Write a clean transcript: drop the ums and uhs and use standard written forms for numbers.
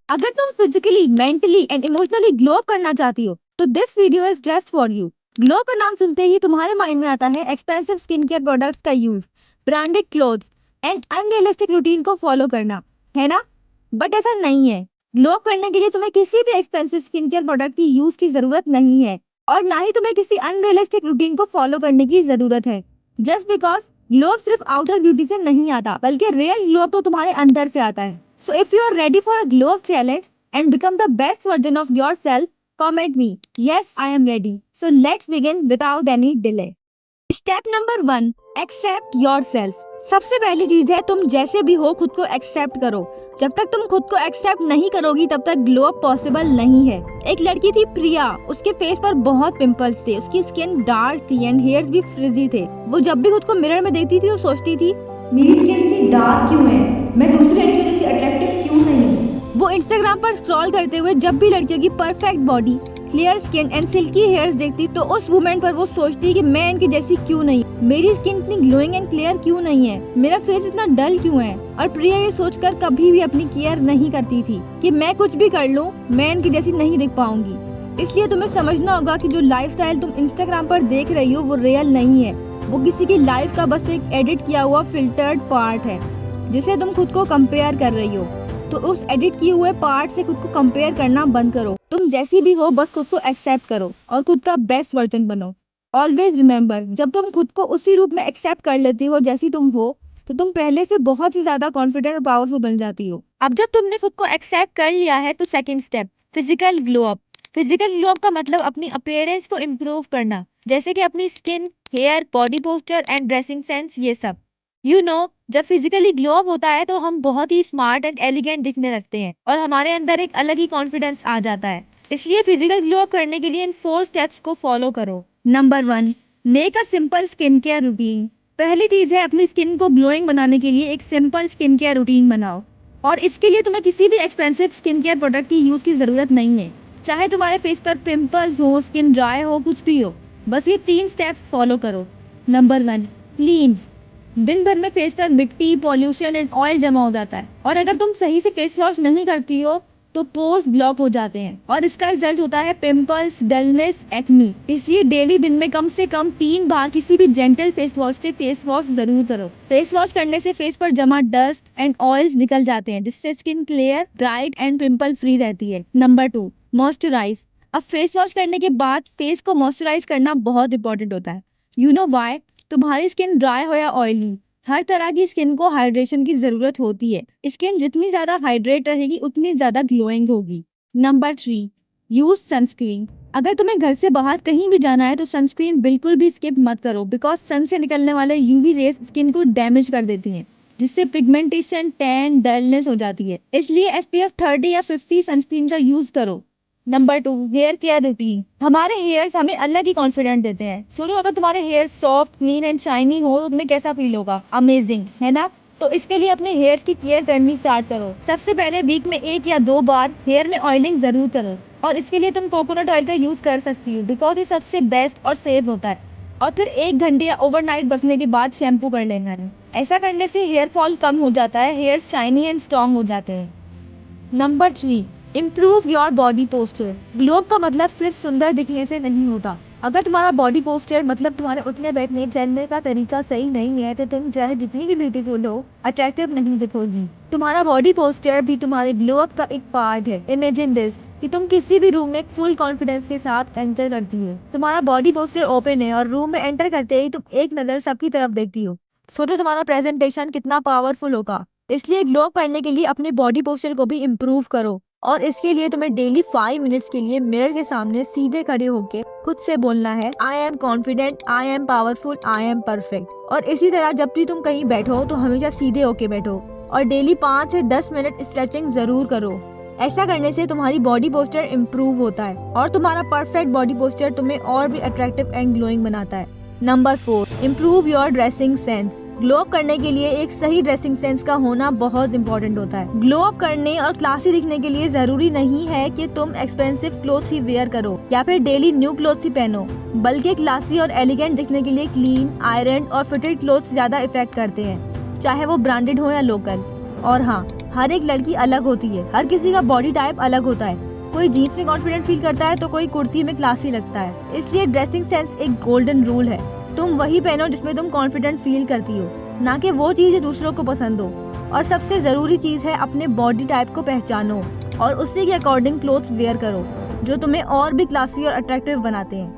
अगर तुम physically, mentally and emotionally glow करना चाहती हो तो this video is just for you. Glow का नाम सुनते ही तुम्हारे माइंड में आता है एक्सपेंसिव स्किन केयर प्रोडक्ट्स का use, branded clothes and unrealistic routine को फॉलो करना, है ना? बट ऐसा नहीं है। ग्लो करने के लिए तुम्हें किसी भी एक्सपेंसिव स्किन केयर प्रोडक्ट की यूज की जरूरत नहीं है और ना ही तुम्हें किसी अनरियलिस्टिक रूटीन को फॉलो करने की जरूरत है। जस्ट बिकॉज ग्लो सिर्फ आउटर ब्यूटी से नहीं आता, बल्कि रियल ग्लो तो तुम्हारे अंदर से आता है। So if you are ready for a glow up challenge and become the best version of yourself, comment me. Yes, I am ready. So let's begin without any delay. Step number 1, accept yourself. सबसे पहली चीज है तुम जैसे भी हो खुद को एक्सेप्ट करो। जब तक तुम खुद को एक्सेप्ट नहीं करोगी तब तक ग्लो अप पॉसिबल नहीं है। एक लड़की थी प्रिया, उसके फेस पर बहुत पिंपल्स थे, उसकी स्किन डार्क थी एंड हेयर्स भी फ्रिजी थे। वो जब भी खुद को मिरर में देखती थी वो सोचती थी मेरी स्किन इतनी डार्क क्यों है, मैं दूसरी लड़कियों जैसी अट्रैक्टिव क्यों नहीं हूँ। वो इंस्टाग्राम पर स्क्रॉल करते हुए जब भी लड़कियों की perfect body, clear skin and silkie hairs देखती तो उस वुमेन पर वो सोचती कि मैं इनकी जैसी क्यों नहीं, मेरी स्किन इतनी ग्लोइंग एंड क्लियर क्यों नहीं है, मेरा फेस इतना डल क्यों है। और प्रिया ये सोचकर कभी भी अपनी केयर नहीं करती थी कि मैं कुछ भी कर लूं मैं इनकी जैसी नहीं दिख पाऊंगी। इसलिए तुम्हें समझना होगा कि जो लाइफस्टाइल तुम इंस्टाग्राम पर देख रही हो वो रियल नहीं है, वो किसी की लाइफ का बस एक एडिट किया हुआ फिल्टर्ड पार्ट है जिसे तुम खुद को कंपेयर कर रही हो। तो उस एडिट किए हुए पार्ट से खुद को कंपेयर करना बंद करो। तुम जैसी भी हो बस खुद को एक्सेप्ट करो और खुद का बेस्ट वर्जन बनो। ऑलवेज रिमेम्बर, जब तुम खुद को उसी रूप में एक्सेप्ट कर लेती हो जैसी तुम हो तो तुम पहले से बहुत ही ज्यादा कॉन्फिडेंट और पावरफुल बन जाती हो। अब जब तुमने खुद को एक्सेप्ट कर लिया है तो second step, physical glow up. Physical glow up का मतलब अपनी अपीयरेंस को इम्प्रूव करना, जैसे कि अपनी skin, hair, body posture and dressing sense, ये सब। जब फिजिकली ग्लो अप होता है तो हम बहुत ही स्मार्ट एंड एलिगेंट दिखने लगते हैं और हमारे अंदर एक अलग ही कॉन्फिडेंस आ जाता है। इसलिए फिजिकल ग्लो अप करने के लिए इन 4 स्टेप्स को फॉलो करो। Number 1, make a simple skin care routine. पहली चीज है अपनी स्किन को ग्लोइंग बनाने के लिए एक सिंपल स्किन केयर रूटीन बनाओ और इसके लिए तुम्हें किसी भी एक्सपेंसिव स्किन केयर प्रोडक्ट की यूज की जरूरत नहीं है। चाहे तुम्हारे फेस पर पिंपल्स हो, स्किन ड्राई हो, कुछ भी हो, बस ये 3 स्टेप्स फॉलो करो। नंबर 1, क्लींस। दिन भर में फेस पर मिट्टी, पॉल्यूशन एंड ऑयल जमा हो जाता है और अगर तुम सही से फेस वॉश नहीं करती हो तो पोर्स ब्लॉक हो जाते हैं और इसका रिजल्ट होता है पिंपल्स, डलनेस, एक्नी। इसलिए डेली दिन में कम से कम 3 बार किसी भी जेंटल फेस वॉश से फेस वॉश जरूर करो। फेस वॉश करने से फेस पर जमा डस्ट एंड ऑयल्स निकल जाते हैं जिससे skin clear, bright and pimple free रहती है। Number 2, moisturise. अब फेस वॉश करने के बाद फेस को मॉइस्चराइज करना बहुत इंपॉर्टेंट होता है। You know why? तुम्हारी स्किन ड्राई हो या ऑयली, हर तरह की स्किन को हाइड्रेशन की जरूरत होती है। स्किन जितनी ज्यादा हाइड्रेट रहेगी उतनी ज्यादा ग्लोइंग होगी। Number 3, use sunscreen. अगर तुम्हें घर से बाहर कहीं भी जाना है तो सनस्क्रीन बिल्कुल भी स्किप मत करो, बिकॉज सन से निकलने वाले यूवी रेस स्किन को डैमेज कर देती हैं जिससे पिगमेंटेशन, टैन, डलनेस हो जाती है। इसलिए SPF 30 या 50 सनस्क्रीन का यूज करो। Number 2, hair care routine. हमारे हेयर्स हमें अलग ही कॉन्फिडेंट देते हैं। सुनो, अगर तुम्हारे hair soft, clean and shiny हो तो तुम्हें कैसा फील होगा? अमेजिंग, है ना? तो इसके लिए अपने हेयर्स की केयर करनी स्टार्ट करो। सबसे पहले वीक में 1 या 2 बार हेयर में ऑयलिंग जरूर करो और इसके लिए तुम कोकोनट ऑयल का यूज कर सकती हो, बिकॉज ये सबसे बेस्ट और सेफ होता है। और फिर 1 घंटे या ओवरनाइट बसने के बाद शैम्पू कर लेना है। ऐसा करने से हेयर फॉल कम हो जाता है, हेयर शाइनी एंड स्ट्रॉन्ग हो जाते हैं। Number 3, improve your body posture. Glow up का मतलब सिर्फ सुंदर दिखने से नहीं होता। अगर तुम्हारा बॉडी पोस्चर मतलब तुम्हारे उठने बैठने चलने का तरीका सही नहीं है तो तुम चाहे जितनी भी ब्यूटीफुल हो, अट्रैक्टिव नहीं दिखोगी। तुम्हारा बॉडी पोस्चर भी तुम्हारे ग्लो अप का एक पार्ट है। इमेजिन दिस कि तुम किसी भी रूम में फुल कॉन्फिडेंस के साथ एंटर करती हो, तुम्हारा बॉडी पोस्चर ओपन है और रूम में एंटर करते ही तुम एक नजर सबकी तरफ देखती हो। सोचो तुम्हारा प्रेजेंटेशन कितना पावरफुल होगा। इसलिए ग्लो अप करने के लिए अपने बॉडी पोस्चर को भी इम्प्रूव करो और इसके लिए तुम्हें डेली 5 मिनट्स के लिए मिरर के सामने सीधे खड़े होकर खुद से बोलना है I am confident, I am powerful, I am perfect. और इसी तरह जब भी तुम कहीं बैठो तो हमेशा सीधे होके बैठो और डेली 5 से 10 मिनट स्ट्रेचिंग जरूर करो। ऐसा करने से तुम्हारी बॉडी पोस्चर इम्प्रूव होता है और तुम्हारा परफेक्ट बॉडी पोस्चर तुम्हें और भी अट्रैक्टिव एंड ग्लोइंग बनाता है। Number 4, improve your dressing sense. Glow up करने के लिए एक सही ड्रेसिंग सेंस का होना बहुत इंपॉर्टेंट होता है। ग्लो अप करने और क्लासी दिखने के लिए जरूरी नहीं है कि तुम एक्सपेंसिव क्लोथ्स ही वेयर करो या फिर डेली न्यू क्लोथ्स ही पहनो, बल्कि क्लासी और एलिगेंट दिखने के लिए क्लीन, आयरन और फिटेड क्लोथ्स ज्यादा इफेक्ट करते हैं, चाहे वो ब्रांडेड हो या लोकल। और हाँ, हर एक लड़की अलग होती है, हर किसी का बॉडी टाइप अलग होता है। कोई जीन्स में कॉन्फिडेंट फील करता है तो कोई कुर्ती में क्लासी लगता है। इसलिए ड्रेसिंग सेंस एक गोल्डन रूल है। तुम वही पहनो जिसमें तुम कॉन्फिडेंट फील करती हो, ना कि वो चीज जो दूसरों को पसंद हो। और सबसे जरूरी चीज है अपने बॉडी टाइप को पहचानो और उसी के अकॉर्डिंग क्लोथ्स वेयर करो जो तुम्हें और भी क्लासी और अट्रैक्टिव बनाते हैं।